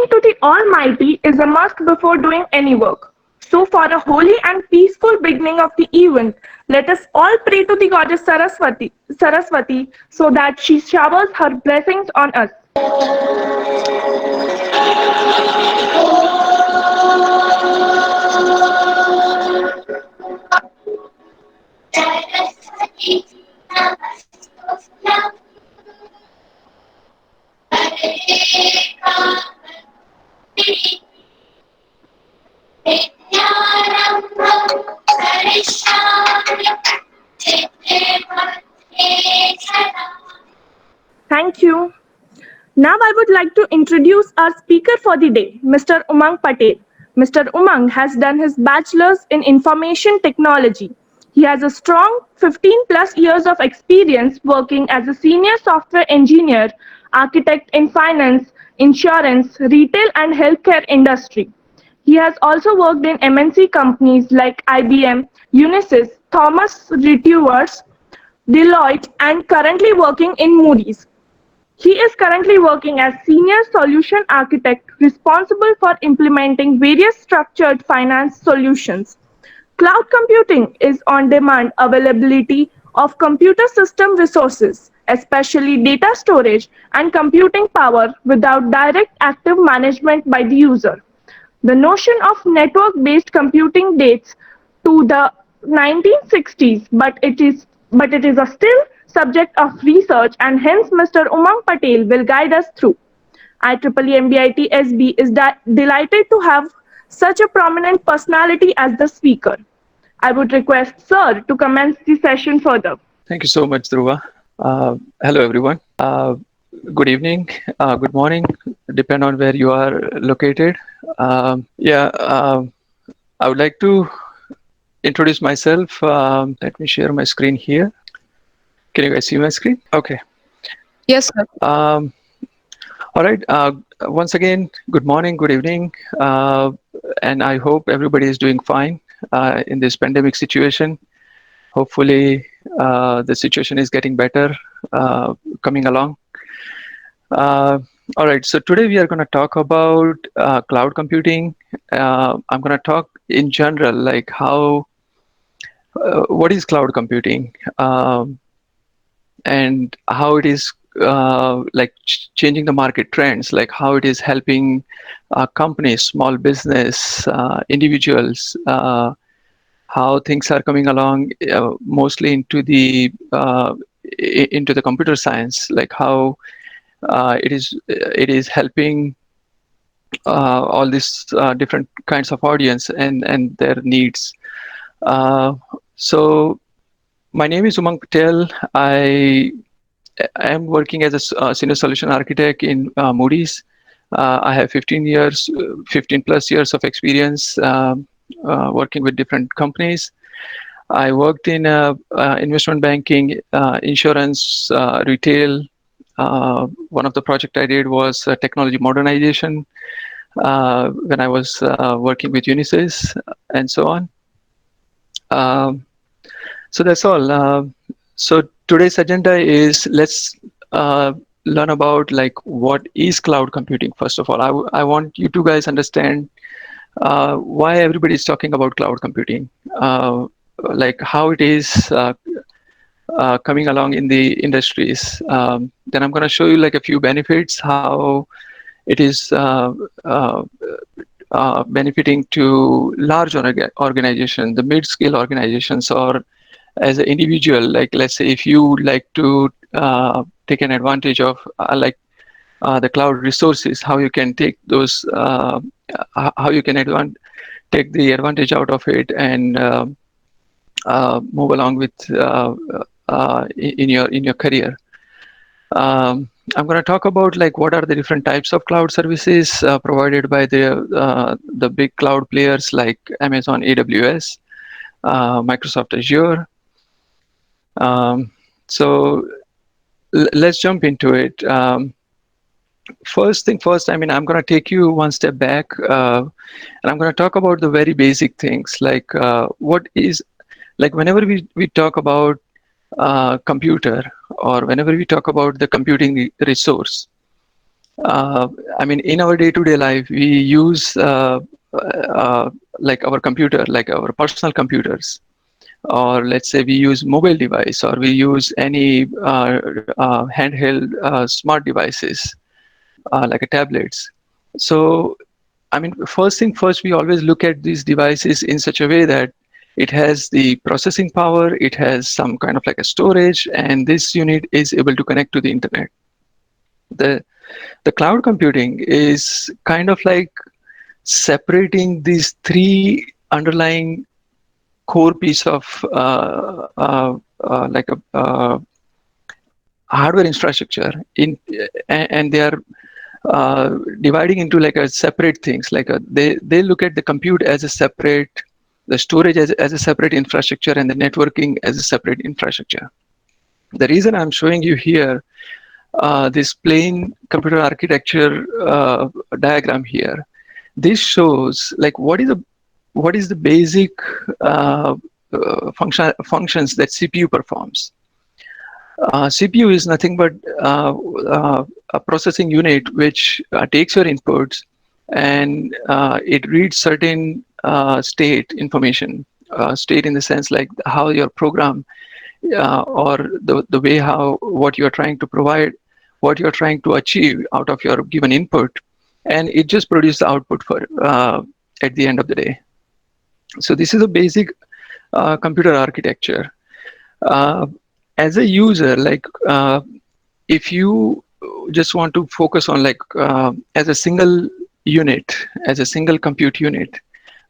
to the Almighty is a must before doing any work. So for a holy and peaceful beginning of the event, let us all pray to the goddess Saraswati so that she showers her blessings on us. Thank you. Now I would like to introduce our speaker for the day, Mr. Umang Patel. Mr. Umang has done his bachelor's in information technology. He has a strong 15 plus years of experience working as a senior software engineer, architect in finance, insurance, retail and healthcare industry. He has also worked in MNC companies like IBM, Unisys, Thomson Reuters, Deloitte, and currently working in Moody's. He is currently working as Senior Solution Architect responsible for implementing various structured finance solutions. Cloud computing is on-demand availability of computer system resources, especially data storage and computing power without direct active management by the user. The notion of network-based computing dates to the 1960s, but it is a still subject of research, and hence Mr. Umang Patel will guide us through. IEEE MBIT SB is delighted to have such a prominent personality as the speaker. I would request Sir to commence the session further. Thank you so much, Dhruva. Hello, everyone. Good evening, good morning, depend on where you are located. I would like to introduce myself. Let me share my screen here. Can you guys see my screen? Okay. Yes, sir. All right. Once again, good morning, good evening, and I hope everybody is doing fine in this pandemic situation. Hopefully, the situation is getting better coming along. All right. So today we are going to talk about cloud computing. I'm going to talk in general, like what is cloud computing? And how it is changing the market trends, like how it is helping companies, small business, individuals, how things are coming along, mostly into the computer science, like how it is helping all these different kinds of audience and their needs. So my name is Umang Patel. I am working as a senior solution architect in Moody's. I have 15 plus years of experience working with different companies. I worked in investment banking, insurance, retail. One of the projects I did was technology modernization when I was working with Unisys and so on. So that's all. So today's agenda is let's learn about like what is cloud computing. First of all, I want you two guys understand why everybody is talking about cloud computing, like how it is coming along in the industries. Then I'm going to show you like a few benefits, how it is benefiting to large organizations, the mid-scale organizations, or as an individual, like let's say if you like to take an advantage of the cloud resources, how you can take those, how you can take the advantage out of it and move along with in your career. I'm going to talk about like what are the different types of cloud services provided by the big cloud players like Amazon, AWS, Microsoft Azure. So let's jump into it. First thing first, I mean, I'm going to take you one step back and I'm going to talk about the very basic things, like what is, like whenever we talk about computer, or whenever we talk about the computing resource, Uh, I mean, in our day-to-day life, we use like our computer, like our personal computers, or let's say we use mobile device, or we use any handheld smart devices like a tablets. So, I mean, first thing first, we always look at these devices in such a way that it has the processing power, it has some kind of like a storage, and this unit is able to connect to the internet. The the cloud computing is kind of like separating these three underlying core piece of like a hardware infrastructure in, and they are dividing into like a separate things. Like they look at the compute as a separate, the storage as a separate infrastructure, and the networking as a separate infrastructure. The reason I'm showing you here this plain computer architecture diagram here, this shows like what is the basic functions that CPU performs. CPU is nothing but a processing unit which takes your inputs and it reads certain state information. State in the sense like how your program or the way how what you're trying to provide, what you're trying to achieve out of your given input, and it just produces the output for at the end of the day. So this is a basic computer architecture. Uh, as a user, like if you just want to focus on like as a single unit, as a single compute unit,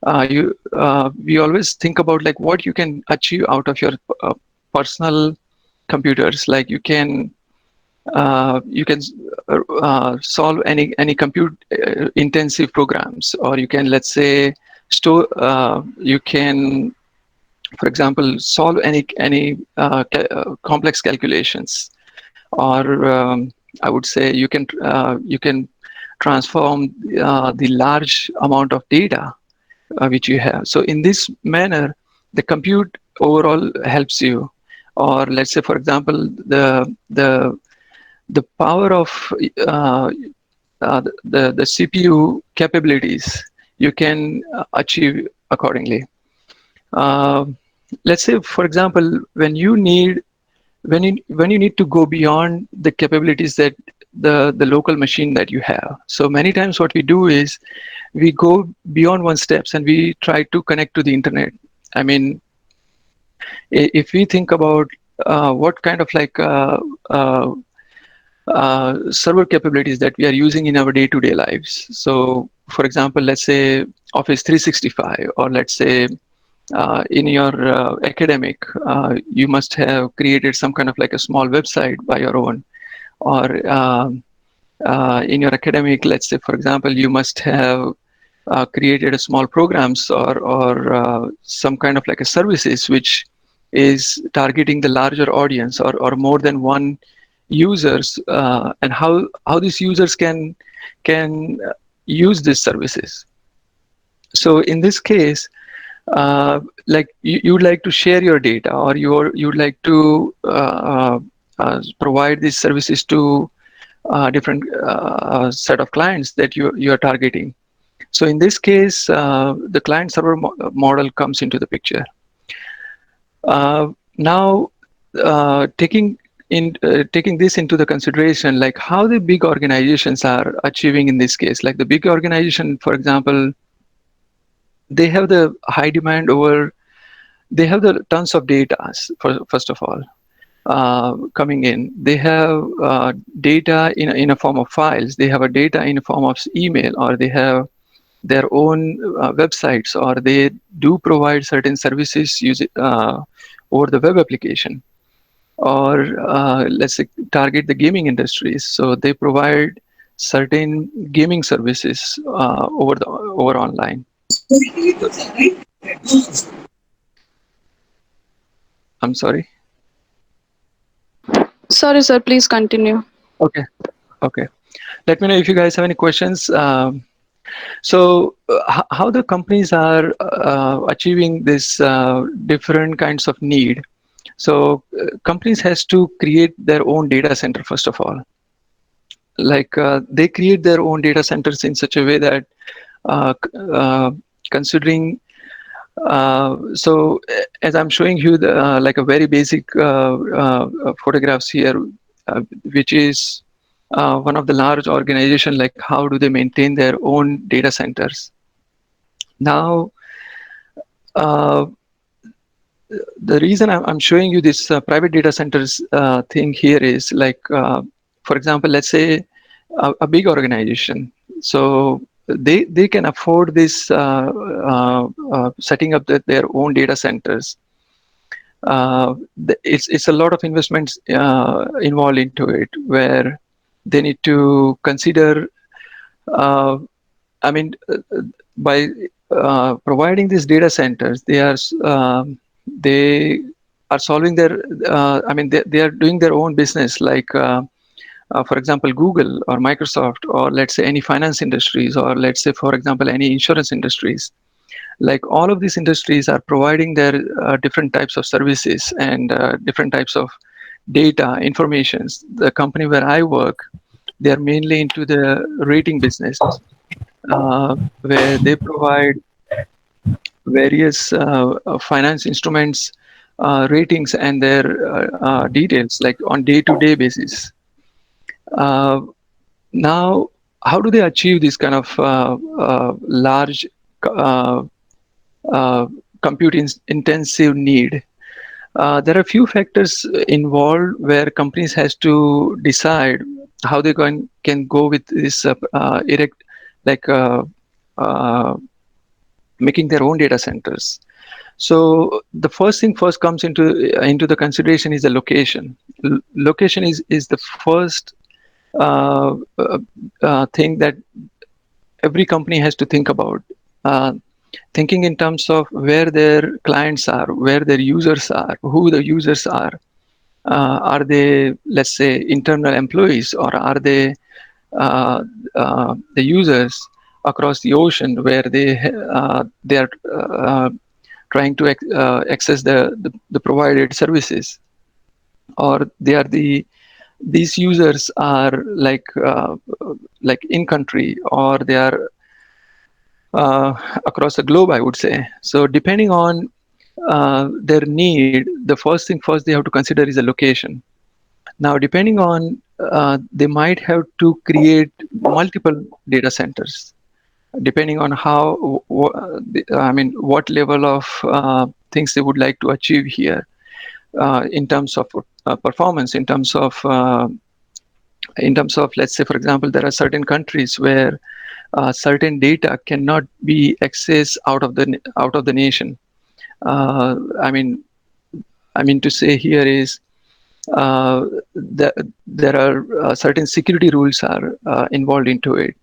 we always think about like what you can achieve out of your personal computers. Like you can solve any compute intensive programs, or you can, let's say, store you can, for example, solve any complex calculations, or I would say you can transform the large amount of data which you have. So in this manner, the compute overall helps you. Or let's say, for example, the power of the CPU capabilities you can achieve accordingly. Uh, let's say, for example, when you need to go beyond the capabilities that the local machine that you have. So many times what we do is we go beyond one steps and we try to connect to the internet. I mean, if we think about what kind of like server capabilities that we are using in our day-to-day lives. So for example, let's say Office 365, or let's say in your academic, you must have created some kind of like a small website by your own, or in your academic, let's say, for example, you must have created a small programs, or some kind of like a services which is targeting the larger audience, or more than one users, and how these users can use these services. So in this case, like you'd like to share your data, or you'd like to provide these services to different set of clients that you're targeting. So in this case, the client server model comes into the picture. Now, taking this into the consideration, like how the big organizations are achieving in this case. Like the big organization, for example, they have the high demand over, they have the tons of data, first of all, coming in. They have data in a form of files. They have a data in a form of email, or they have their own websites, or they do provide certain services over the web application, or let's say target the gaming industries. So they provide certain gaming services over online. I'm sorry. Sorry, sir, please continue. Okay. Okay. Let me know if you guys have any questions. So how the companies are achieving this different kinds of need. So companies has to create their own data center, first of all. they create their own data centers in such a way that considering so as I'm showing you like a very basic photographs here, which is one of the large organization, like how do they maintain their own data centers. Now, the reason I'm showing you this private data centers thing here is like, for example, let's say a big organization. So they can afford this setting up their own data centers. It's a lot of investments involved into it, where they need to consider. I mean, by providing these data centers, they are solving their. I mean, they are doing their own business, like. For example, Google or Microsoft, or let's say any finance industries, or let's say, for example, any insurance industries. Like all of these industries are providing their different types of services and different types of data informations. The company where I work, they are mainly into the rating business, where they provide various finance instruments, ratings, and their details, like on day-to-day basis. Now, how do they achieve this kind of large uh, compute intensive need? There are a few factors involved where companies has to decide how they can go with this erect, like making their own data centers. So the first thing first comes into the consideration is the location. Location is the first thing that every company has to think about. Thinking in terms of where their clients are, where their users are, who the users are. Are they, let's say, internal employees, or are they the users across the ocean, where they are trying to access the provided services, or these users are like in country, or they are across the globe, I would say. So depending on their need, the first thing first they have to consider is the location. Now, depending on, they might have to create multiple data centers, depending on I mean, what level of things they would like to achieve here in terms of performance, in terms of, let's say, for example, there are certain countries where certain data cannot be accessed out of the nation. I mean to say here is that there are certain security rules are involved into it.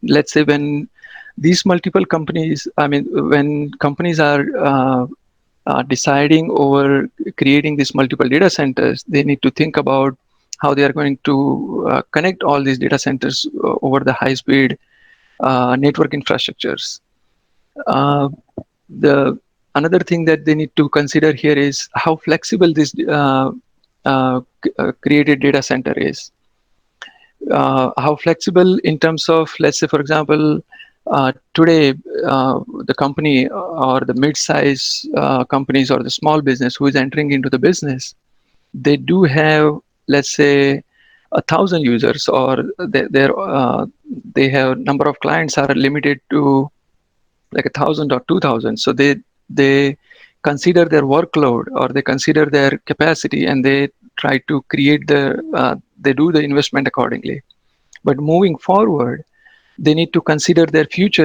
Let's say when these multiple companies, I mean, when companies are deciding over creating these multiple data centers, they need to think about how they are going to connect all these data centers over the high-speed network infrastructures. The another thing that they need to consider here is how flexible this created data center is. How flexible in terms of, let's say, for example, today the company or the mid-size companies or the small business who is entering into the business, they do have, let's say, 1,000 users, or they have number of clients are limited to like 1,000 or 2,000. So they consider their workload, or they consider their capacity, and they try to create they do the investment accordingly. But moving forward, they need to consider their future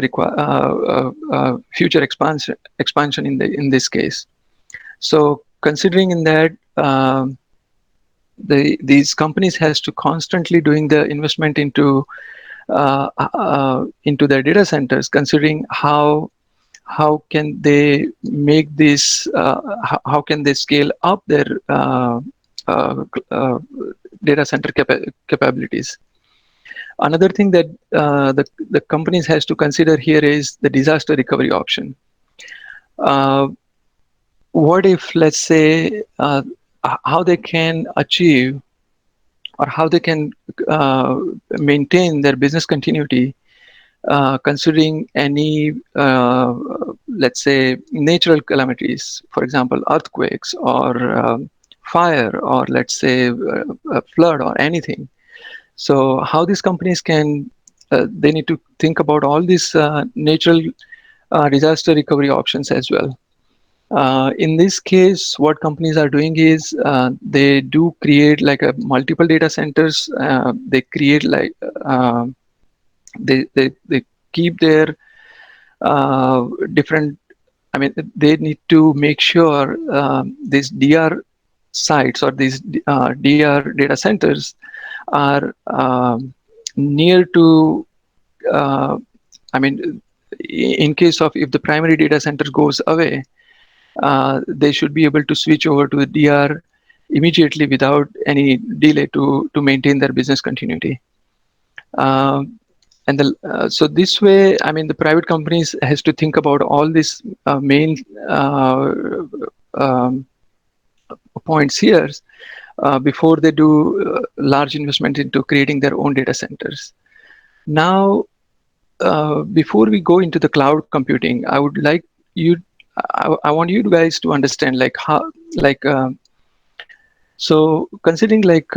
future expansion in this case. So considering in that, these companies has to constantly doing the investment into their data centers, considering how can they make this, how can they scale up their data center capabilities. Another thing that the companies has to consider here is the disaster recovery option. What if, let's say, how they can achieve or how they can maintain their business continuity, considering any, let's say, natural calamities, for example, earthquakes or fire, or let's say a flood or anything. So how these companies can, they need to think about all these natural disaster recovery options as well. In this case, what companies are doing is they do create like a multiple data centers. They create like they keep their different. I mean, they need to make sure these DR sites or these DR data centers are near to. I mean, in case of if the primary data center goes away, they should be able to switch over to the DR immediately without any delay to maintain their business continuity. And so this way, I mean, the private companies has to think about all these main um, points here before they do large investment into creating their own data centers. Now, before we go into the cloud computing, I would like you, I want you guys to understand like how, like, so considering like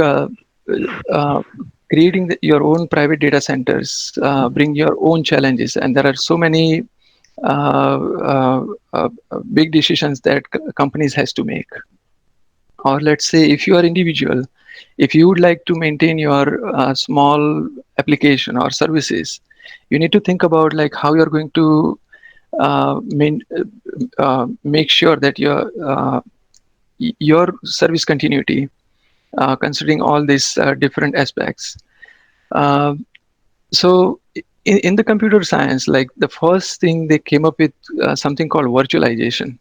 creating your own private data centers bring your own challenges, and there are so many uh, uh, uh, big decisions that companies has to make. Or let's say if you are individual, if you would like to maintain your small application or services, you need to think about like how you're going to make sure that your service continuity, considering all these different aspects. Uh, so in the computer science, like the first thing they came up with something called virtualization.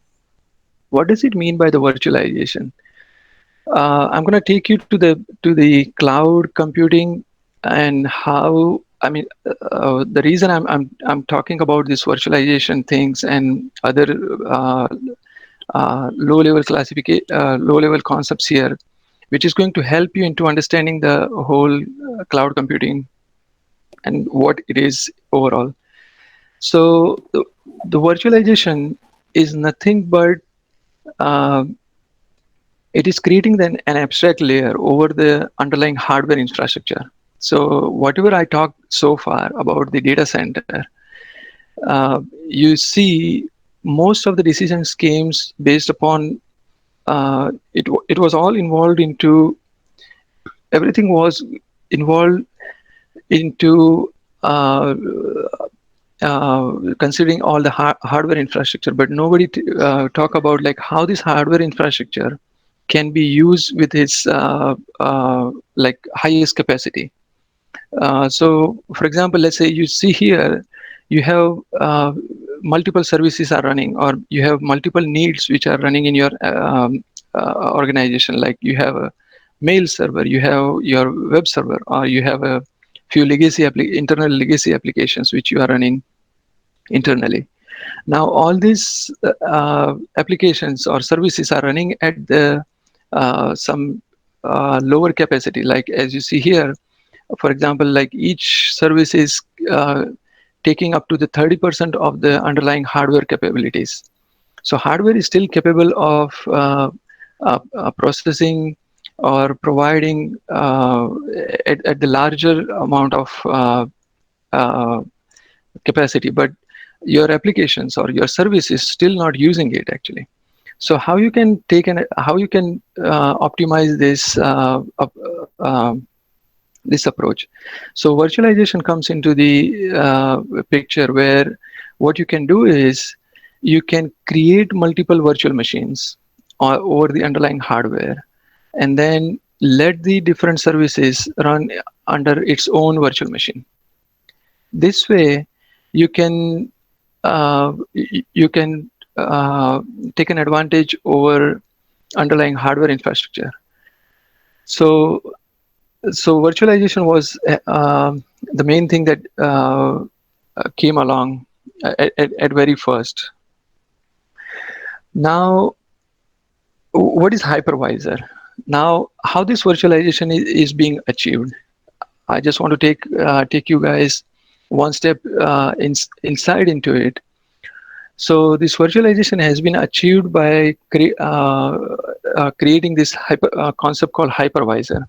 What does it mean by the virtualization? I'm going to take you to the cloud computing and how. I mean, the reason I'm talking about this virtualization things and other low-level classification, low-level concepts here, which is going to help you into understanding the whole cloud computing and what it is overall. So the virtualization is nothing but uh, it is creating an abstract layer over the underlying hardware infrastructure. So whatever I talked so far about the data center, you see most of the decisions came based upon it was all involved into everything was involved into considering all the hardware infrastructure, but nobody talk about like how this hardware infrastructure can be used with its like highest capacity. So, for example, let's say you see here, you have multiple services are running, or you have multiple needs which are running in your organization. Like you have a mail server, you have your web server, or you have a few legacy internal legacy applications which you are running internally. Now, all these applications or services are running at the some lower capacity. Like as you see here, for example, like each service is taking up to the 30% of the underlying hardware capabilities. So hardware is still capable of processing or providing at the larger amount of capacity, but your applications or your service is still not using it actually. So how you can how you can optimize this approach? So virtualization comes into the picture, where what you can do is you can create multiple virtual machines over the underlying hardware, and then let the different services run under its own virtual machine. This way, you can you can take an advantage over underlying hardware infrastructure. So virtualization was the main thing that came along at very first. Now, what is hypervisor? Now, how this virtualization is being achieved? I just want to take you guys one step inside into it. So this virtualization has been achieved by creating this concept called hypervisor.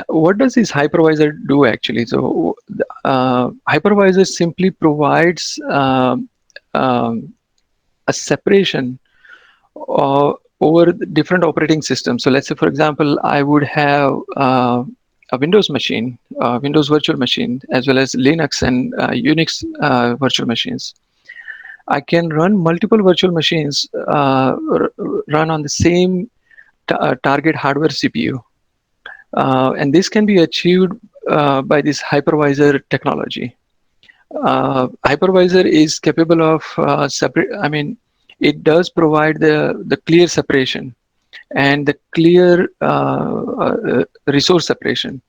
What does this hypervisor do actually? So hypervisor simply provides a separation over the different operating systems. So let's say, for example, I would have a Windows machine, Windows virtual machine, as well as Linux and Unix virtual machines. I can run multiple virtual machines run on the same target hardware CPU. And this can be achieved by this hypervisor technology. Hypervisor is capable of it does provide the clear separation and the clear resource separation.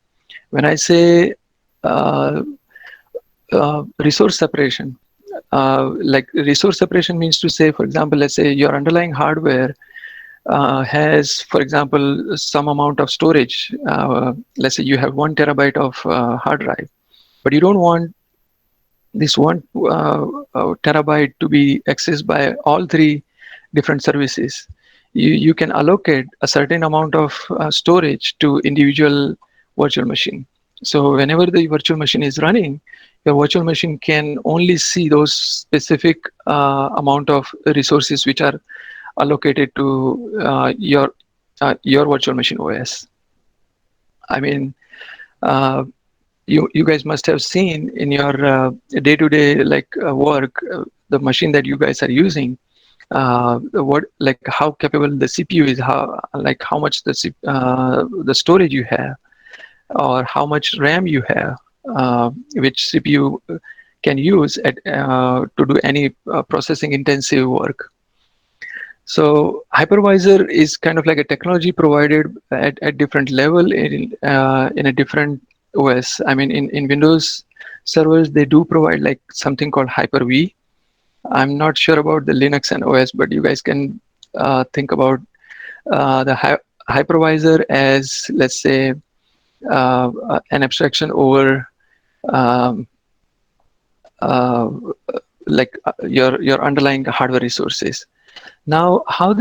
When I say resource separation, like resource separation means to say, for example, let's say your underlying hardware has, for example, some amount of storage. Let's say you have 1 terabyte of hard drive, but you don't want this 1 terabyte to be accessed by all 3 different services. You can allocate a certain amount of storage to individual virtual machine. So whenever the virtual machine is running, your virtual machine can only see those specific amount of resources which are allocated to your virtual machine OS. I mean, you guys must have seen in your day-to-day work, the machine that you guys are using, how capable the CPU is, how much the storage you have, or how much RAM you have, which CPU can use to do any processing intensive work. So hypervisor is kind of like a technology provided at different level in a different OS. I mean, in Windows servers, they do provide like something called Hyper-V. I'm not sure about the Linux and OS, but you guys can think about the hypervisor as, let's say, an abstraction over your underlying hardware resources. Now, how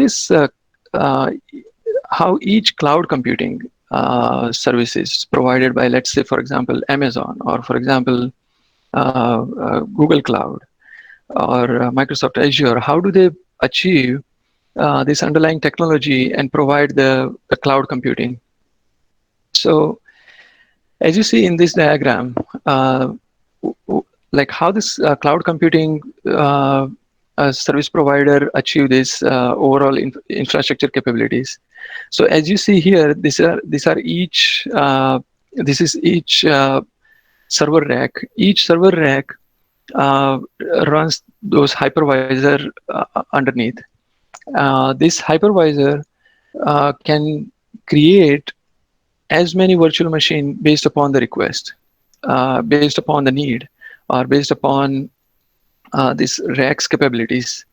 each cloud computing services provided by, let's say, for example, Amazon, or for example, Google Cloud, or Microsoft Azure, how do they achieve this underlying technology and provide the cloud computing? So, as you see in this diagram, like how this cloud computing service provider achieve this overall infrastructure capabilities. So as you see here, this is each server rack. Each server rack runs those hypervisor underneath. This hypervisor can create as many virtual machines based upon the request, based upon the need, or based upon this rack's capabilities.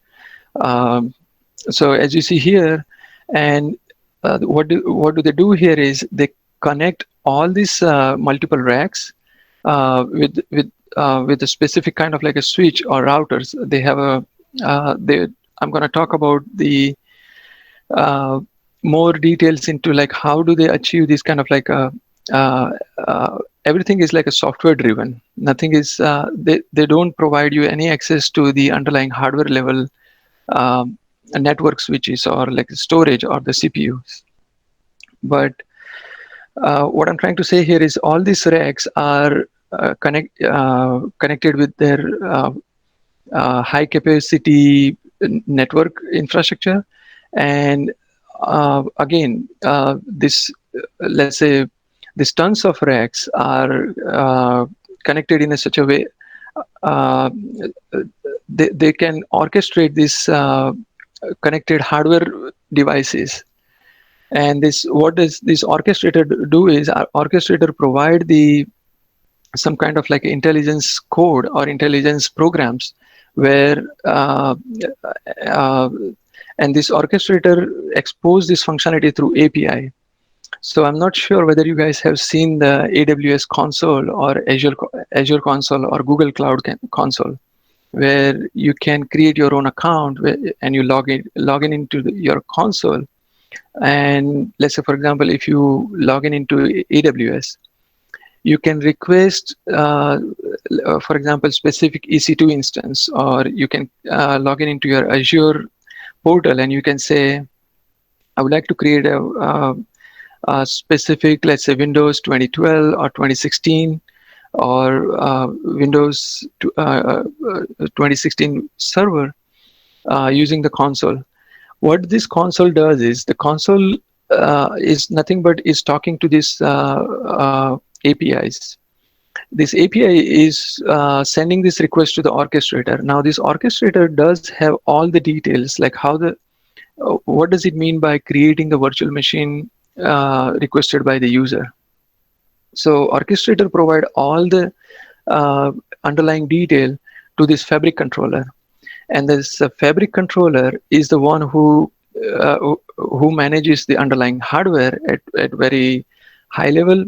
So as you see here, and what do they do here is they connect all these multiple racks with a specific kind of like a switch or routers. They have I'm going to talk about the more details into like how do they achieve this kind of like everything is like a software driven. Nothing is they don't provide you any access to the underlying hardware level network switches or like storage or the CPUs. But what I'm trying to say here is all these racks are connected with their high capacity network infrastructure, and again, let's say these tons of racks are connected in such a way they can orchestrate these connected hardware devices. And what does this orchestrator do is our orchestrator provide some kind of like intelligence code or intelligence programs where and this orchestrator exposed this functionality through API. So I'm not sure whether you guys have seen the AWS console or Azure console or Google Cloud console, where you can create your own account and you log in into your console. And let's say, for example, if you log in into AWS, you can request, for example, specific EC2 instance, or you can log in into your Azure portal and you can say, I would like to create a specific, let's say, Windows 2012 or 2016 or Windows 2016 server using the console. What this console does is the console is nothing but is talking to this APIs. This API is sending this request to the orchestrator. Now this orchestrator does have all the details, like how the what does it mean by creating the virtual machine requested by the user. So orchestrator provide all the underlying detail to this fabric controller, and this fabric controller is the one who manages the underlying hardware at very high level.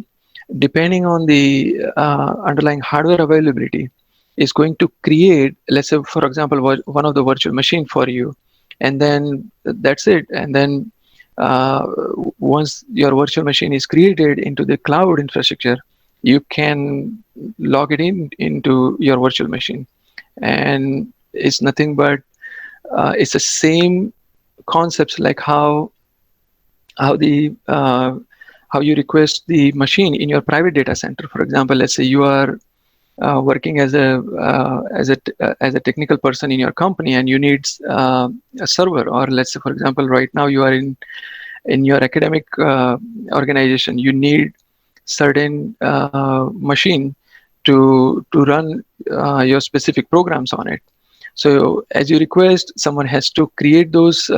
Depending on the underlying hardware availability, is going to create, let's say, for example, one of the virtual machine for you, and then that's it. And then once your virtual machine is created into the cloud infrastructure, you can log it into your virtual machine, and it's nothing but it's the same concepts, like how you request the machine in your private data center. For example, let's say you are working as a technical person in your company, and you need a server, or let's say, for example, right now you are in your academic organization, you need certain machine to run your specific programs on it. So as you request, someone has to create those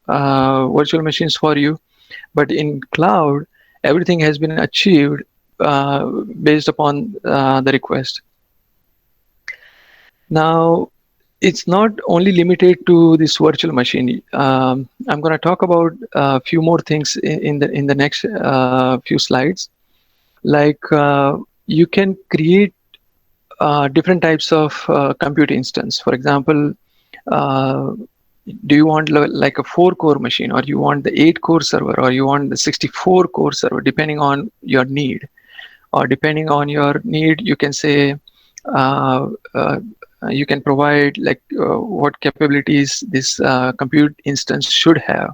virtual machines for you. But in cloud, everything has been achieved based upon the request. Now, it's not only limited to this virtual machine. I'm going to talk about a few more things in the next few slides. Like you can create different types of compute instance. For example, do you want like a 4-core machine, or you want the 8-core server, or you want the 64-core server, depending on your need. Or depending on your need, you can say you can provide like what capabilities this compute instance should have,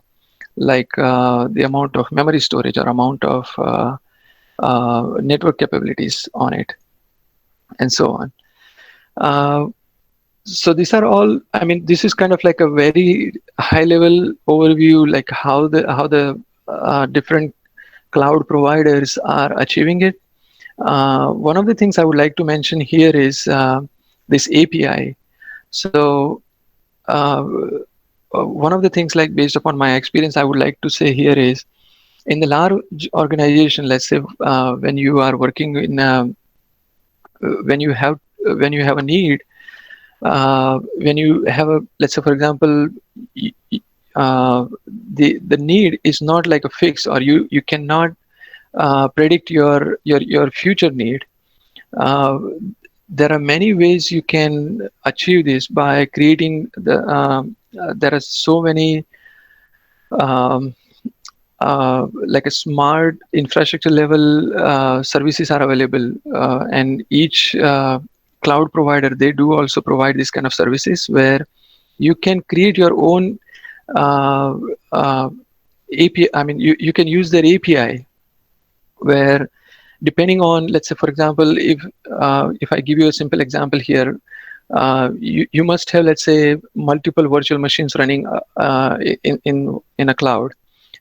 like the amount of memory storage or amount of network capabilities on it, and so on. So these are all, I mean, this is kind of like a very high level overview, like how the different cloud providers are achieving it. One of the things I would like to mention here is this API. So one of the things, like based upon my experience, I would like to say here is, in the large organization, let's say when you are working in when you have a need, when you have a, let's say, for example, the need is not like a fix, or you cannot predict your future need. There are many ways you can achieve this by creating there are so many like a smart infrastructure level services are available, and each cloud provider, they do also provide this kind of services where you can create your own API. I mean, you can use their API, where depending on, let's say, for example, if I give you a simple example here, you must have, let's say, multiple virtual machines running in a cloud,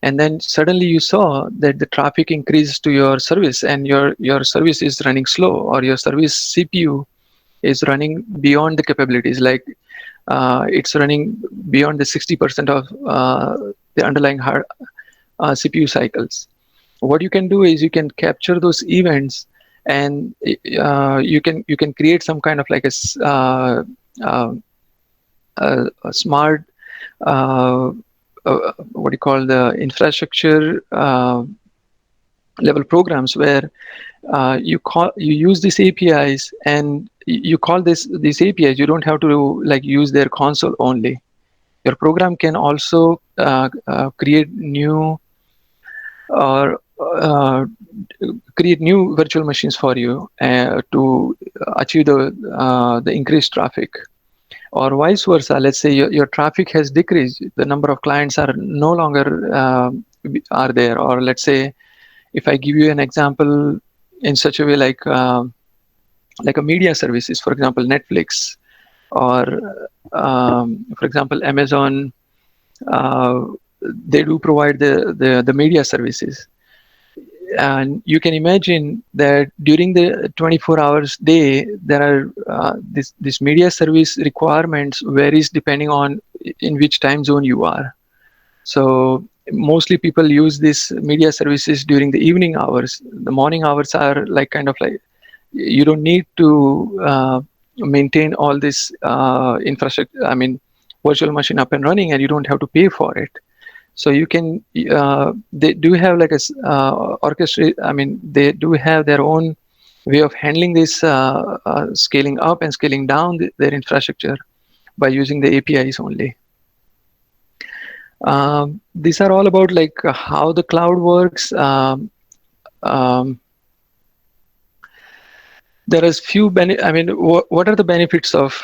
and then suddenly you saw that the traffic increases to your service, and your service is running slow, or your service CPU is running beyond the capabilities, like it's running beyond the 60% of the underlying hard CPU cycles. What you can do is you can capture those events, and you can create some kind of like a smart what do you call the infrastructure level programs where you use these APIs and you call these APIs. You don't have to like use their console only. Your program can also create new or create new virtual machines for you to achieve the increased traffic. Or vice versa, let's say your traffic has decreased, the number of clients are no longer are there. Or let's say, if I give you an example in such a way like a media services, for example, Netflix, or for example, Amazon, they do provide the media services. And you can imagine that during the 24 hours day, there are this media service requirements varies depending on in which time zone you are. So mostly people use these media services during the evening hours. The morning hours are like kind of like you don't need to maintain all this infrastructure. I mean, virtual machine up and running, and you don't have to pay for it. So you can they do have like a orchestrate. I mean, they do have their own way of handling this scaling up and scaling down their infrastructure by using the APIs only. These are all about like how the cloud works. Um, there is few I mean, what are the benefits of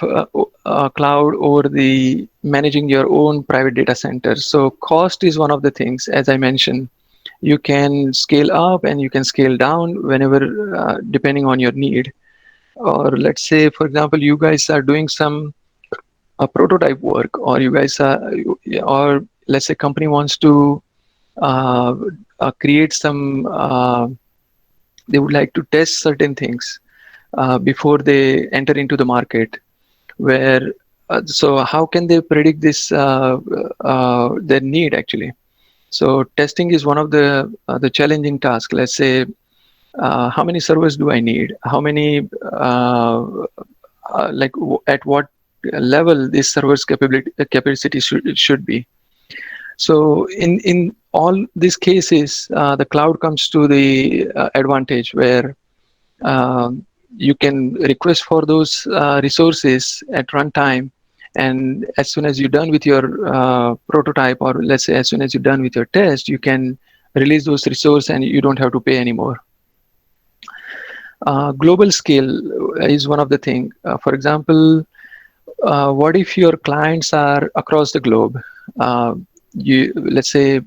cloud over the managing your own private data center? So cost is one of the things, as I mentioned. You can scale up and you can scale down whenever, depending on your need. Or let's say, for example, you guys are doing some prototype work, or you guys are, or let's say company wants to create some, they would like to test certain things before they enter into the market. Where so how can they predict this their need actually? So testing is one of the challenging tasks. Let's say how many servers do I need? How many at what level this server's capacity should be? So in all these cases, the cloud comes to the advantage where you can request for those resources at runtime, and as soon as you're done with your prototype, or let's say as soon as you're done with your test, you can release those resources and you don't have to pay anymore. Global scale is one of the things. For example, what if your clients are across the globe? Let's say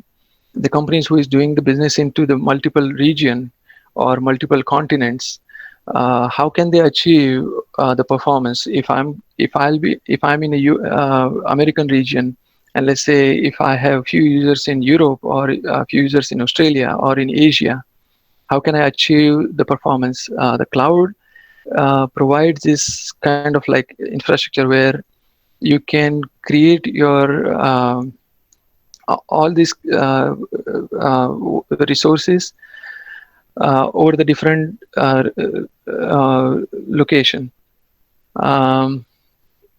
the companies who is doing the business into the multiple region or multiple continents. How can they achieve the performance if I'm in a American region, and let's say if I have few users in Europe or a few users in Australia or in Asia, how can I achieve the performance? The cloud provides this kind of like infrastructure where you can create your all these resources over the different location.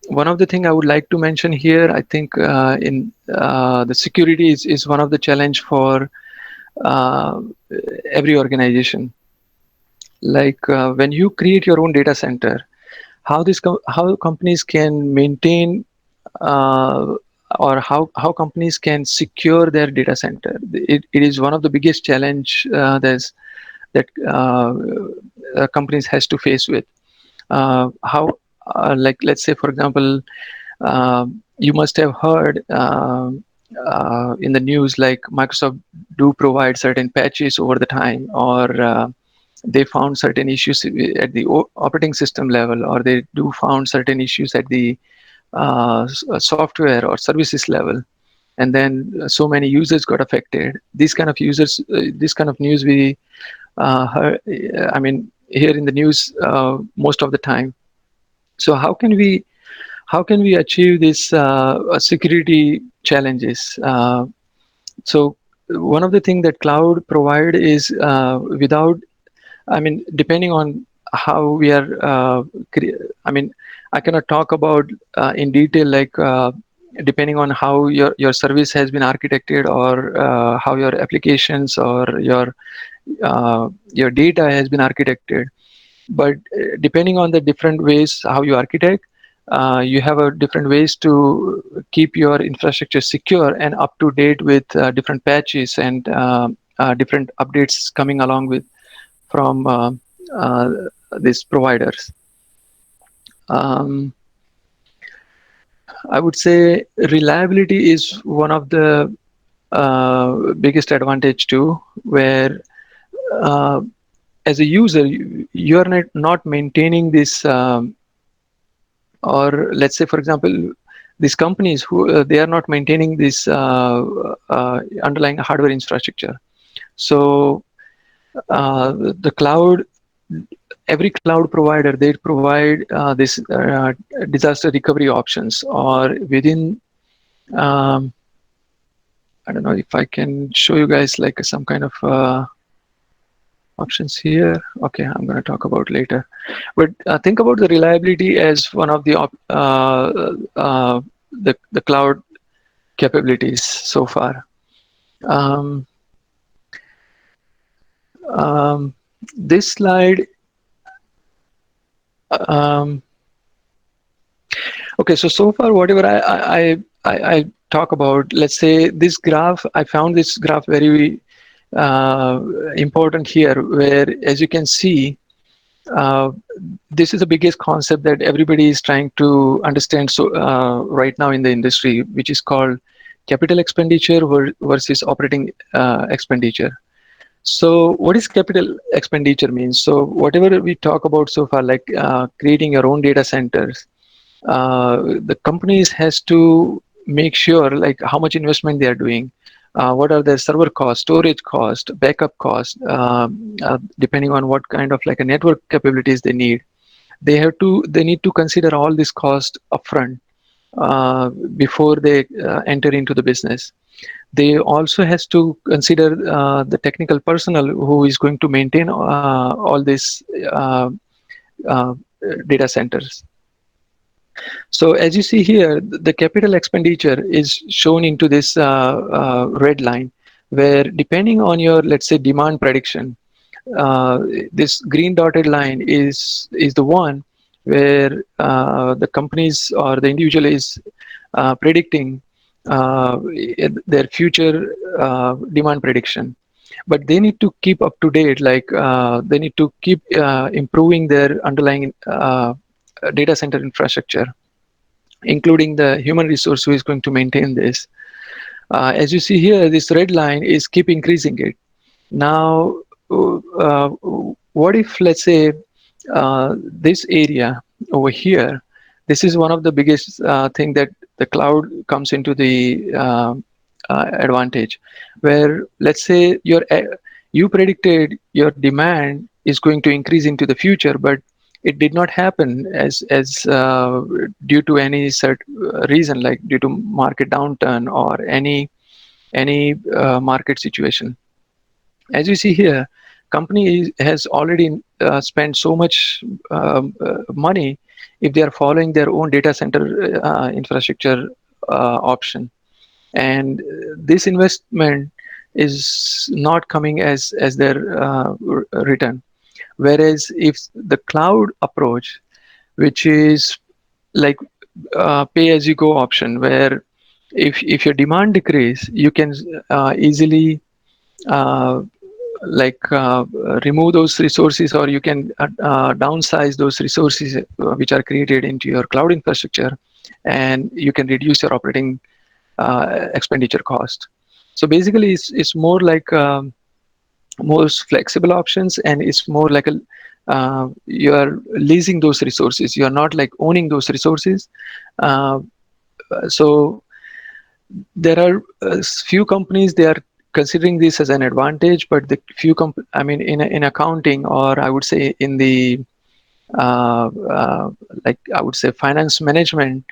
One of the thing I would like to mention here, I think in the security is one of the challenge for every organization. Like when you create your own data center, how companies can maintain or how companies can secure their data center. It is one of the biggest challenge that companies has to face with. How like let's say for example, you must have heard in the news like Microsoft do provide certain patches over the time, or they found certain issues at the operating system level, or they do found certain issues at the software or services level, and then so many users got affected. These kind of users, this kind of news we heard, I mean, hear in the news most of the time. So how can we achieve this security challenges? So one of the things that cloud provide is without, I mean, depending on how we are, I mean, I cannot talk about in detail like depending on how your service has been architected, or how your applications or your data has been architected. But depending on the different ways how you architect, you have a different ways to keep your infrastructure secure and up to date with different patches and different updates coming along with from uh, these providers. Um, I would say reliability is one of the biggest advantage too, where uh, as a user, you are not maintaining this, or let's say, for example, these companies who they are not maintaining this underlying hardware infrastructure. So the cloud, every cloud provider, they provide this disaster recovery options, or within. Um, I don't know if I can show you guys like some kind of options here. Okay, I'm going to talk about later. But think about the reliability as one of the cloud capabilities so far. Um, this slide. Um, okay, so far whatever I talk about, let's say this graph, I found this graph very important here, where as you can see, this is the biggest concept that everybody is trying to understand right now in the industry, which is called capital expenditure versus operating expenditure. So what is capital expenditure means? So whatever we talk about so far, like creating your own data centers, the companies has to make sure like how much investment they are doing, what are the server costs, storage cost, backup cost, depending on what kind of like a network capabilities they need. They need to consider all this cost upfront before they enter into the business. They also has to consider the technical personnel who is going to maintain all these uh, uh, data centers. So as you see here, the capital expenditure is shown into this red line, where depending on your, let's say, demand prediction, this green dotted line is the one where the companies or the individual is predicting their future demand prediction. But they need to keep up to date, like they need to keep improving their underlying data center infrastructure, including the human resource who is going to maintain this. As you see here, this red line is keep increasing it. Now, what if, let's say, this area over here, this is one of the biggest thing that the cloud comes into the advantage, where let's say you predicted your demand is going to increase into the future, but it did not happen as due to any certain reason, like due to market downturn or any market situation. As you see here, company has already spent so much money if they are following their own data center infrastructure option, and this investment is not coming as their return. Whereas if the cloud approach, which is like pay as you go option, where if your demand decrease, you can easily uh, like remove those resources, or you can downsize those resources which are created into your cloud infrastructure, and you can reduce your operating expenditure cost. So basically it's more like more flexible options, and it's more like a you are leasing those resources, you are not like owning those resources. uh, so there are few companies, they are considering this as an advantage, but the I mean in accounting, or I would say in the like I would say finance management,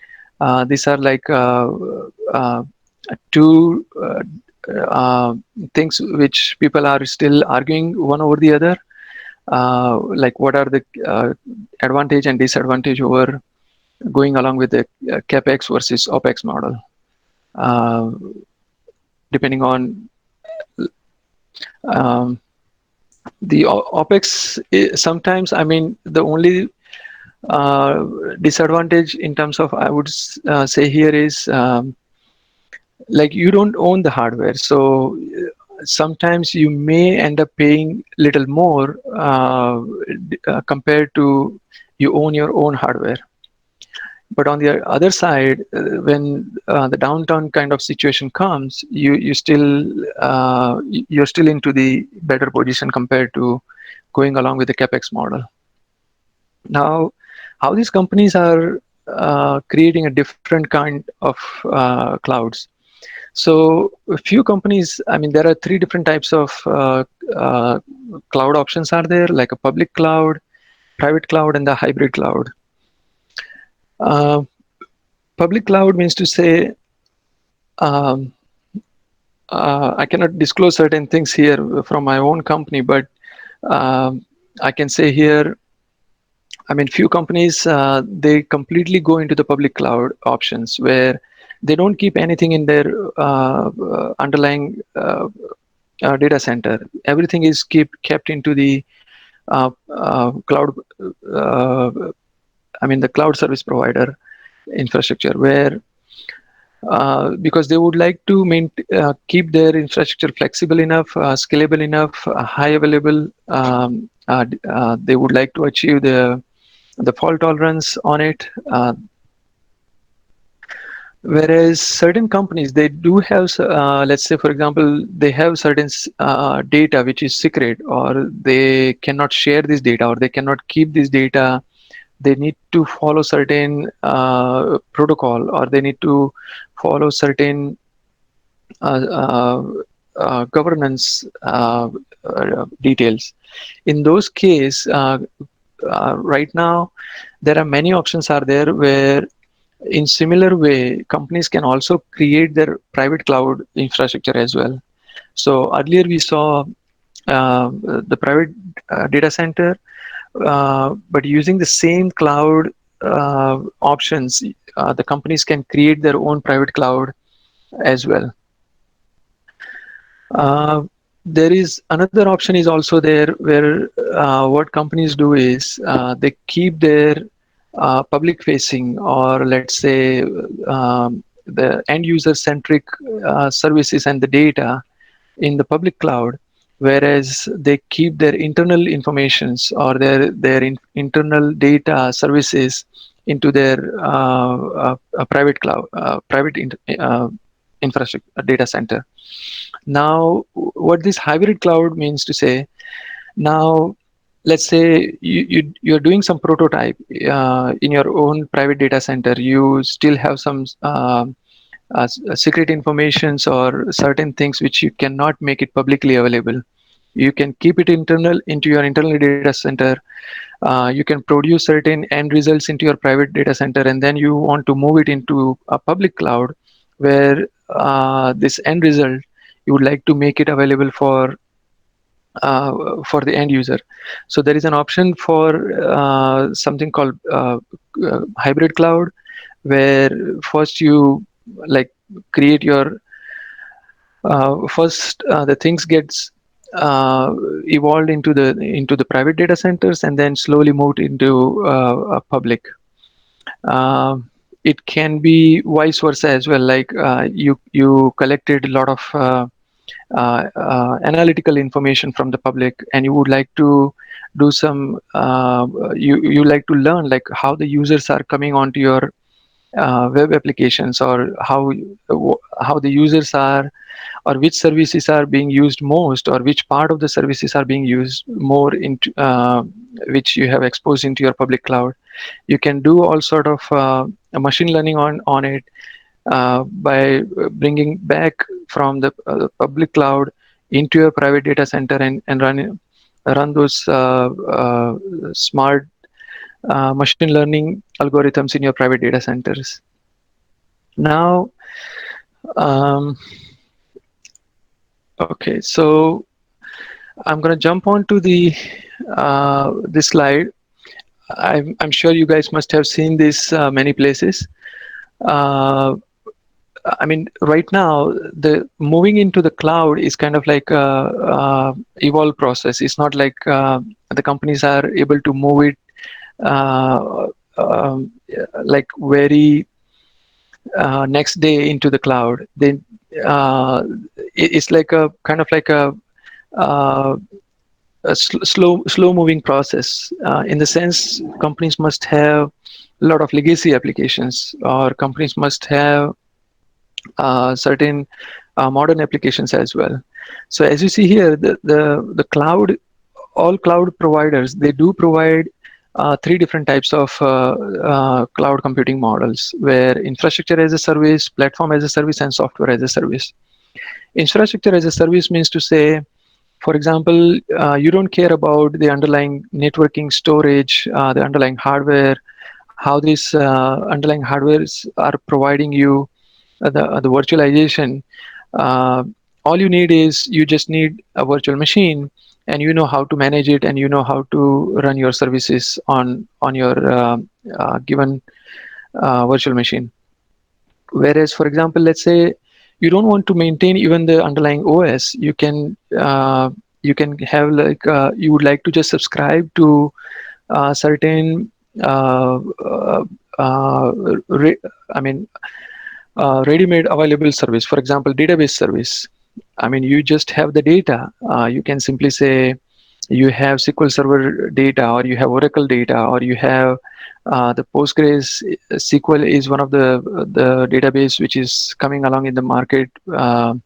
these are like uh, two things which people are still arguing one over the other, like what are the advantage and disadvantage over going along with the capex versus opex model. uh, depending on um, the OPEX. Sometimes, I mean, the only uh, disadvantage in terms of, I would say here is like you don't own the hardware. So sometimes you may end up paying little more compared to you own your own hardware. But on the other side, when the downtown kind of situation comes, you're still into the better position compared to going along with the capex model. Now, how these companies are creating a different kind of clouds. So a few companies, I mean, there are three different types of cloud options are there, like a public cloud, private cloud, and the hybrid cloud. Uh, Public cloud means to say, um, I cannot disclose certain things here from my own company, but I can say here, I mean, few companies, they completely go into the public cloud options where they don't keep anything in their underlying data center. Everything is kept into the cloud, uh, I mean, the cloud service provider infrastructure, where because they would like to keep their infrastructure flexible enough, scalable enough, high available. They would like to achieve the fault tolerance on it. Whereas certain companies, they do have, let's say, for example, they have certain data which is secret, or they cannot share this data, or they cannot keep this data. They need to follow certain protocol, or they need to follow certain governance details. In those cases, right now, there are many options are there where in similar way, companies can also create their private cloud infrastructure as well. So earlier we saw the private data center, but using the same cloud options, the companies can create their own private cloud as well. Uh, there is another option is also there where what companies do is they keep their public facing, or let's say the end user centric services and the data in the public cloud, whereas they keep their internal informations or their internal data services into their private cloud, infrastructure data center. Now, what this hybrid cloud means to say, now let's say you're doing some prototype in your own private data center. You still have some secret informations or certain things which you cannot make it publicly available. You can keep it internal into your internal data center. You can produce certain end results into your private data center, and then you want to move it into a public cloud where this end result you would like to make it available for the end user. So there is an option for something called hybrid cloud, where first you like create your first the things gets evolved into the private data centers, and then slowly moved into a public. uh, it can be vice versa as well, like you collected a lot of analytical information from the public, and you would like to do some you like to learn like how the users are coming onto your web applications, or how the users are, or which services are being used most, or which part of the services are being used more into which you have exposed into your public cloud. You can do all sort of machine learning on it by bringing back from the public cloud into your private data center, and run those smart machine learning algorithms in your private data centers. Now, um, okay, so I'm going to jump on to the this slide. I'm sure you guys must have seen this many places. Uh, I mean, right now, the moving into the cloud is kind of like a evolve process. It's not like the companies are able to move it uh, like very next day into the cloud. Then uh, it's like a kind of like uh, a slow moving process in the sense companies must have a lot of legacy applications, or companies must have certain modern applications as well. So as you see here, the cloud, all cloud providers, they do provide three different types of cloud computing models, where infrastructure as a service, platform as a service, and software as a service. Infrastructure as a service means to say, for example, you don't care about the underlying networking, storage, the underlying hardware, how these underlying hardwares are providing you the virtualization. Uh, all you need is, you just need a virtual machine, and you know how to manage it, and you know how to run your services on your given virtual machine. Whereas, for example, let's say you don't want to maintain even the underlying OS. You can have like you would like to just subscribe to certain uh, re- I mean ready-made available service. For example, database service. I mean, you just have the data. You can simply say you have SQL Server data, or you have Oracle data, or you have the Postgres. SQL is one of the database which is coming along in the market. You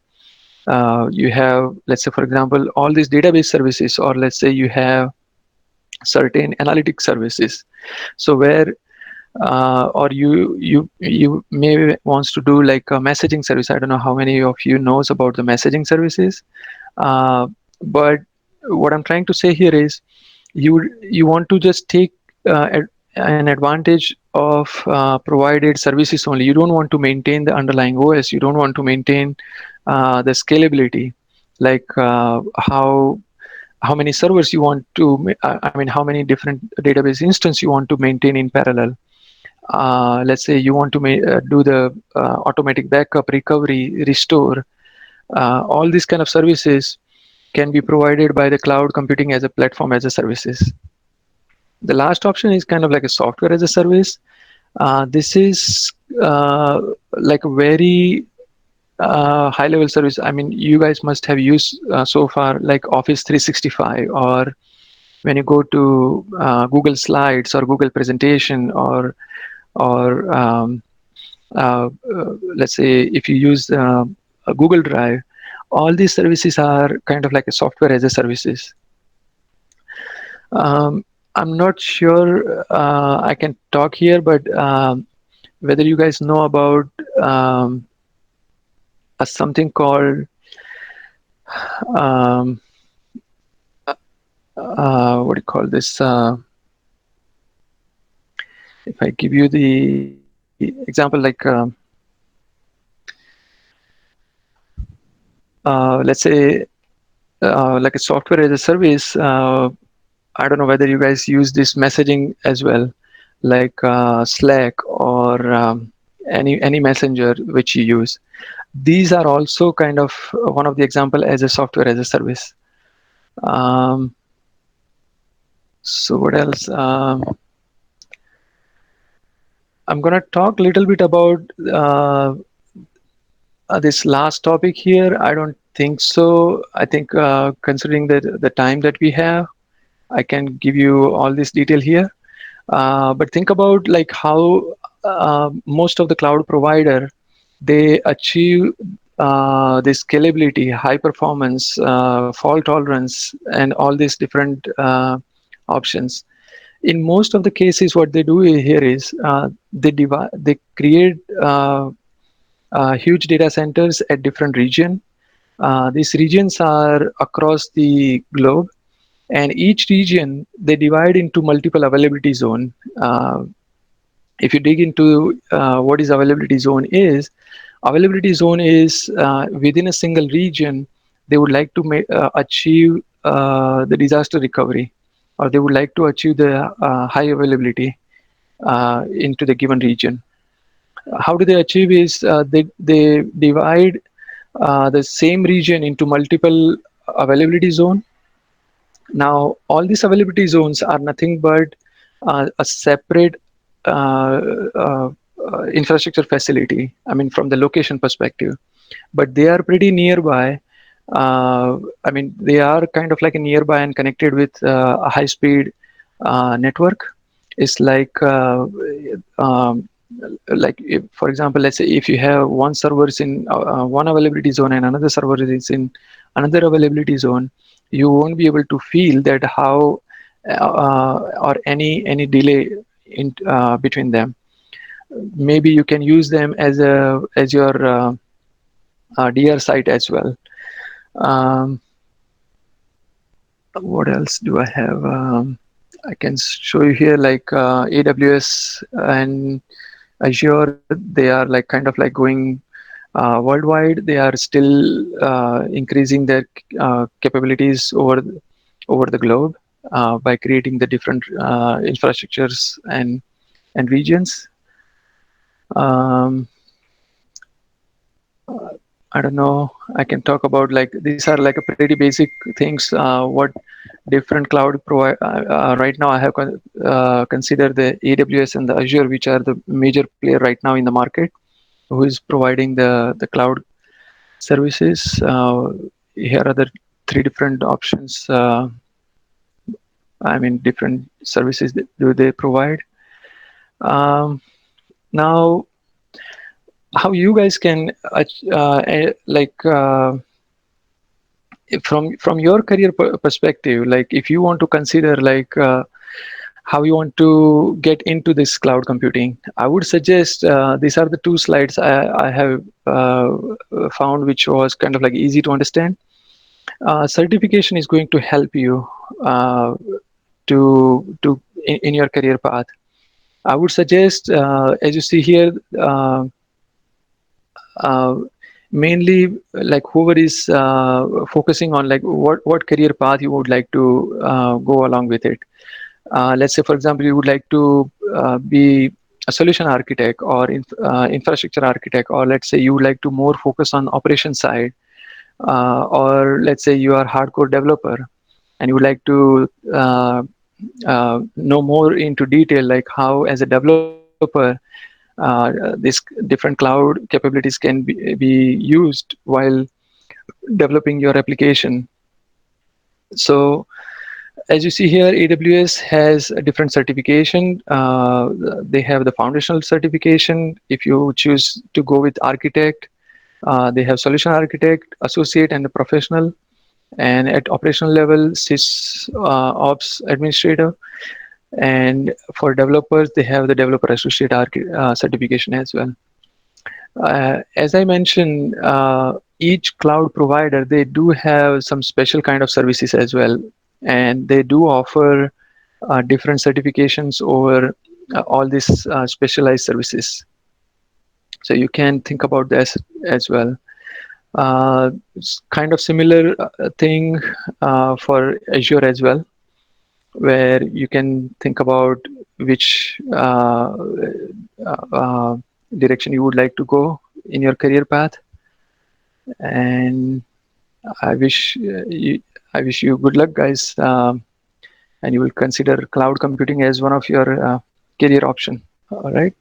have, let's say, for example, all these database services, or let's say you have certain analytic services. So where or you may wants to do like a messaging service. I don't know how many of you knows about the messaging services, but what I'm trying to say here is, you want to just take an advantage of provided services only. You don't want to maintain the underlying OS. You don't want to maintain the scalability, like how many servers you want to I mean, how many different database instance you want to maintain in parallel. Let's say you want to do the automatic backup, recovery, restore. All these kind of services can be provided by the cloud computing as a platform as a services. The last option is kind of like a software as a service. This is like a very high level service. I mean, you guys must have used so far like Office 365, or when you go to Google Slides or Google Presentation, or let's say if you use a Google Drive. All these services are kind of like a software as a services. I'm not sure I can talk here, but whether you guys know about something called what do you call this? If I give you the example, like let's say like a software as a service. I don't know whether you guys use this messaging as well, like Slack, or any messenger which you use. These are also kind of one of the example as a software as a service. So what else? I'm gonna talk a little bit about this last topic here. I don't think so. I think considering the time that we have, I can give you all this detail here. But think about like how most of the cloud provider, they achieve the scalability, high performance, fault tolerance, and all these different options. In most of the cases, what they do here is they create huge data centers at different region. These regions are across the globe, and each region they divide into multiple availability zone. If you dig into what is availability zone is within a single region, they would like to achieve the disaster recovery, or they would like to achieve the high availability into the given region. How do they achieve is they divide the same region into multiple availability zone. Now, all these availability zones are nothing but a separate uh, uh, infrastructure facility. I mean, from the location perspective, but they are pretty nearby. I mean, they are kind of like a nearby and connected with a high-speed network. It's like if, for example, let's say if you have one server is in one availability zone and another server is in another availability zone, you won't be able to feel that how or any delay in between them. Maybe you can use them as your DR site as well. Um, what else do I have? I can show you here like AWS and Azure. They are like kind of like going worldwide. They are still increasing their capabilities over the globe by creating the different infrastructures and regions. Um, I don't know. I can talk about like these are like a pretty basic things. What different cloud provide right now? I have considered the AWS and the Azure, which are the major player right now in the market, who is providing the cloud services. Here are the three different options. I mean, different services that do they provide. Now, how you guys can like from your career perspective, like if you want to consider like how you want to get into this cloud computing, I would suggest these are the two slides I have found, which was kind of like easy to understand. Certification is going to help you to in your career path. I would suggest, as you see here, uh, mainly like whoever is focusing on like what career path you would like to go along with it. Let's say, for example, you would like to be a solution architect or infrastructure architect, or let's say you would like to more focus on operation side, or let's say you are hardcore developer and you would like to know more into detail, like how as a developer this different cloud capabilities can be used while developing your application. So as you see here, AWS has a different certification. They have the foundational certification. If you choose to go with architect, they have solution architect, associate, and a professional. And at operational level, sys ops administrator. And for developers, they have the developer associate certification as well. As I mentioned, each cloud provider, they do have some special kind of services as well. And they do offer different certifications over all these specialized services. So you can think about this as well. It's kind of similar thing for Azure as well, where you can think about which direction you would like to go in your career path. And I wish you good luck, guys, and you will consider cloud computing as one of your career option. All right,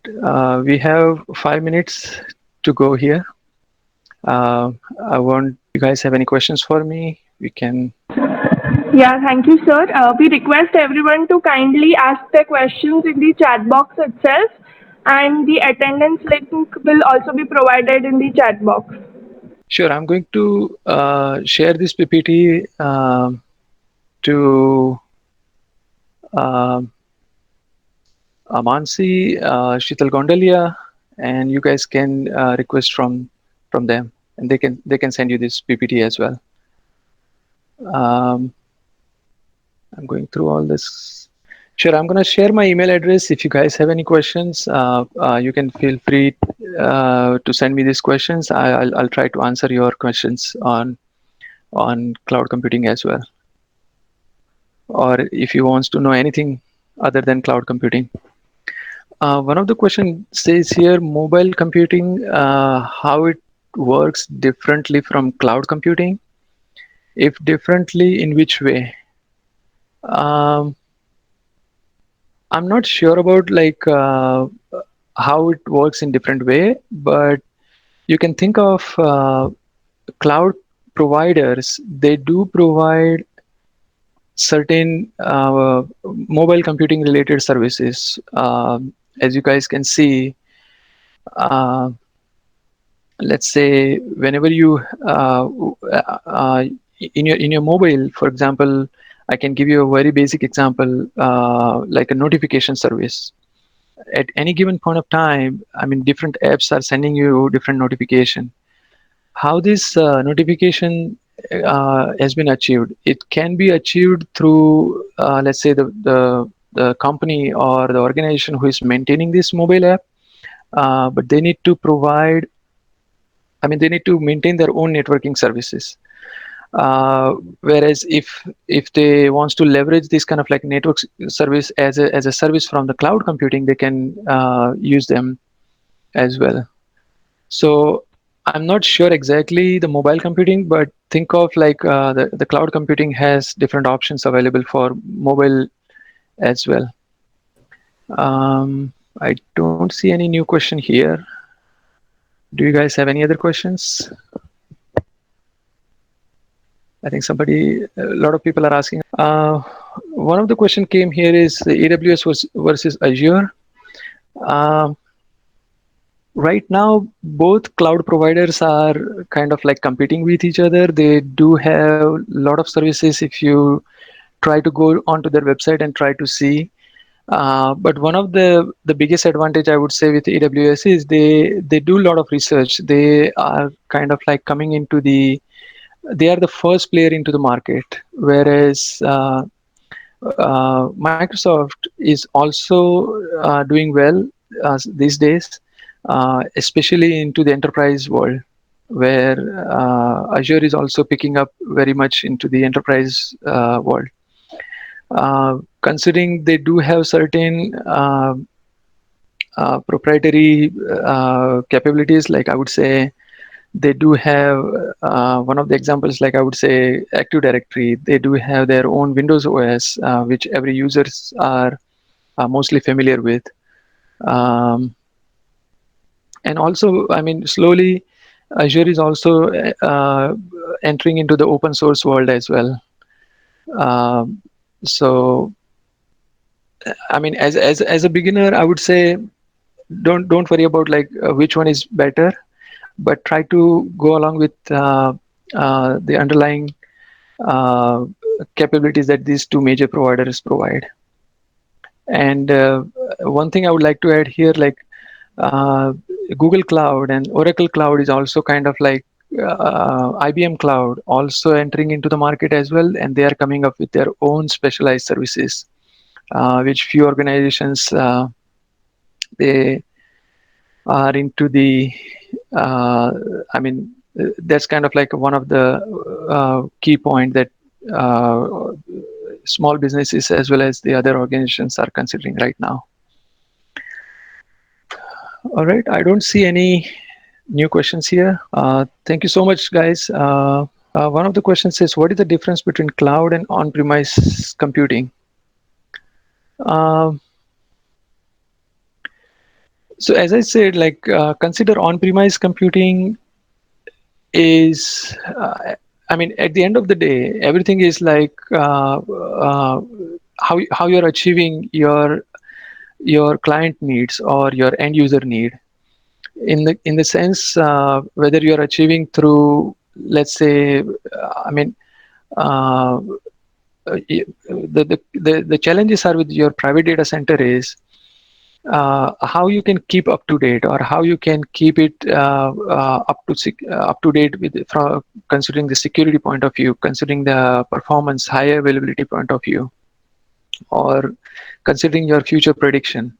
we have 5 minutes to go here. I want you guys have any questions for me? We can. Yeah, thank you, sir. We request everyone to kindly ask their questions in the chat box itself, and the attendance link will also be provided in the chat box. Sure, I'm going to share this PPT to Mansi, Shital Gondalia, and you guys can request from them, and they can send you this PPT as well. I'm going through all this. Sure, I'm going to share my email address. If you guys have any questions, you can feel free to send me these questions. I'll try to answer your questions on cloud computing as well. Or if you want to know anything other than cloud computing. One of the question says here, mobile computing, how it works differently from cloud computing. If differently, in which way? Um, I'm not sure about like how it works in different way, but you can think of cloud providers. They do provide certain mobile computing related services. As you guys can see, uh, let's say whenever you in your mobile, for example, I can give you a very basic example, like a notification service. At any given point of time, I mean, different apps are sending you different notification. How this notification has been achieved? It can be achieved through, let's say, the company or the organization who is maintaining this mobile app, but they need to provide, I mean, they need to maintain their own networking services. Whereas if they wants to leverage this kind of like network service as a service from the cloud computing, they can use them as well. So I'm not sure exactly the mobile computing, but think of like the cloud computing has different options available for mobile as well. I don't see any new question here. Do you guys have any other questions? I think a lot of people are asking. One of the question came here is the AWS versus Azure. Um, right now, both cloud providers are kind of like competing with each other. They do have a lot of services if you try to go onto their website and try to see. But one of the biggest advantage I would say with AWS is they do a lot of research. They are kind of like coming into they are the first player into the market, whereas Microsoft is also doing well these days, especially into the enterprise world, where Azure is also picking up very much into the enterprise world. Considering they do have certain proprietary capabilities, like I would say, they do have one of the examples, like I would say Active Directory. They do have their own Windows OS, which every users are mostly familiar with. Um, and also, I mean, slowly Azure is also entering into the open source world as well. So I mean, as a beginner, I would say don't worry about like which one is better, but try to go along with the underlying uh, capabilities that these two major providers provide. And one thing I would like to add here, like uh, Google Cloud and Oracle Cloud is also kind of like IBM Cloud also entering into the market as well, and they are coming up with their own specialized services, which few organizations they are into the I mean that's kind of like one of the key point that small businesses as well as the other organizations are considering right now. All right, I don't see any new questions here. Thank you so much, guys. One of the questions is, what is the difference between cloud and on-premise computing? Um, so as I said, like consider on-premise computing is, I mean, at the end of the day, everything is like how you're achieving your client needs or your end user need. In the sense whether you're achieving through, let's say, I mean, uh, the challenges are with your private data center is how you can keep up to date or how you can keep it up to date with from considering the security point of view, considering the performance high availability point of view, or considering your future prediction.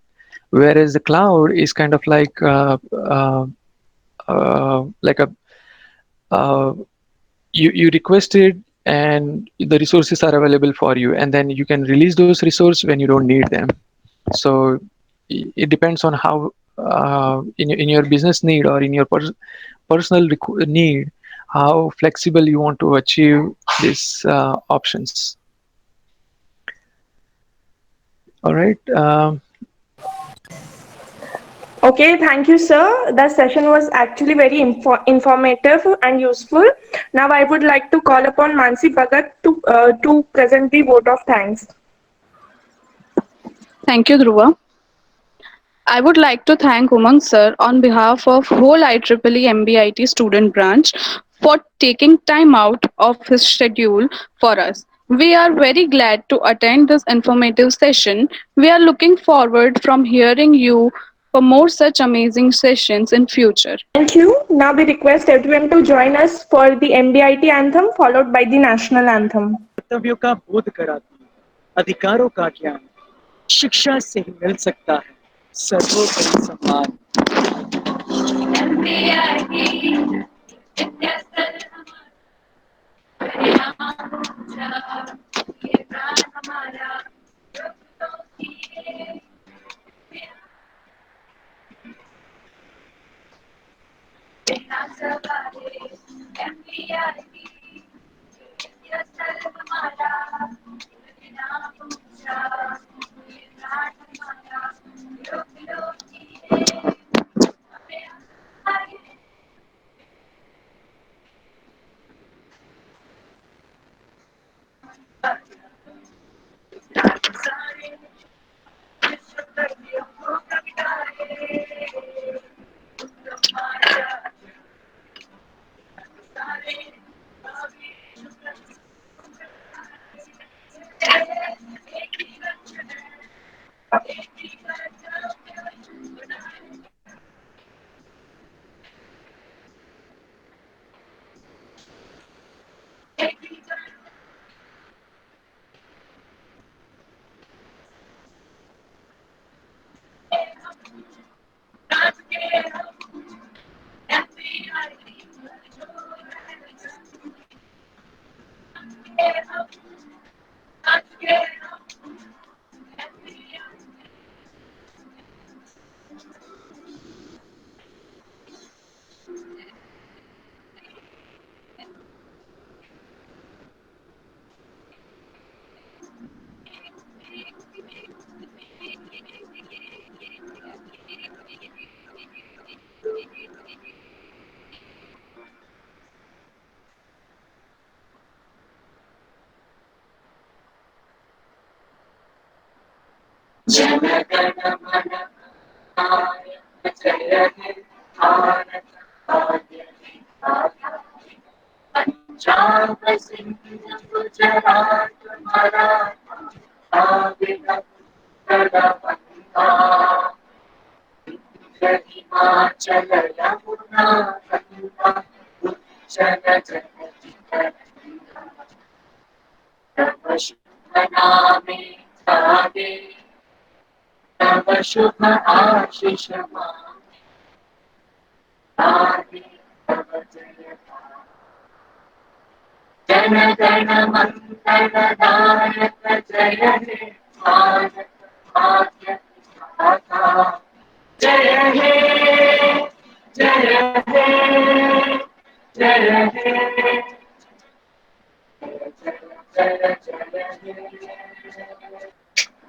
Whereas the cloud is kind of like a you requested and the resources are available for you, and then you can release those resources when you don't need them. So it depends on how in your business need or in your personal need, how flexible you want to achieve these options. All right. Okay, thank you, sir. The session was actually very informative and useful. Now I would like to call upon Mansi Bhagat to present the vote of thanks. Thank you, Dhruva. I would like to thank Umang sir on behalf of whole IEEE MBIT student branch for taking time out of his schedule for us. We are very glad to attend this informative session. We are looking forward from hearing you for more such amazing sessions in future. Thank you. Now we request everyone to join us for the MBIT anthem followed by the national anthem. कर्तव्यों का बोध कराती है, अधिकारों का ज्ञान शिक्षा से ही मिल सकता है सर्वोपरि सम्मान।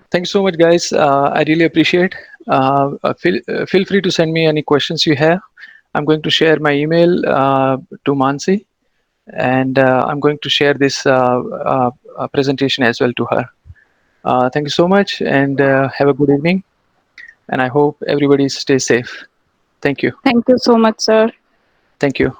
Thank you so much, guys. I really appreciate. Feel free to send me any questions you have. I'm going to share my email to Mansi, and I'm going to share this presentation as well to her. Thank you so much, and have a good evening. And I hope everybody stays safe. Thank you. Thank you so much, sir. Thank you.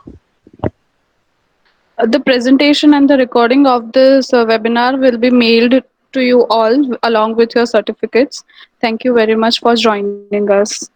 The presentation and the recording of this webinar will be mailed to you all along with your certificates. Thank you very much for joining us.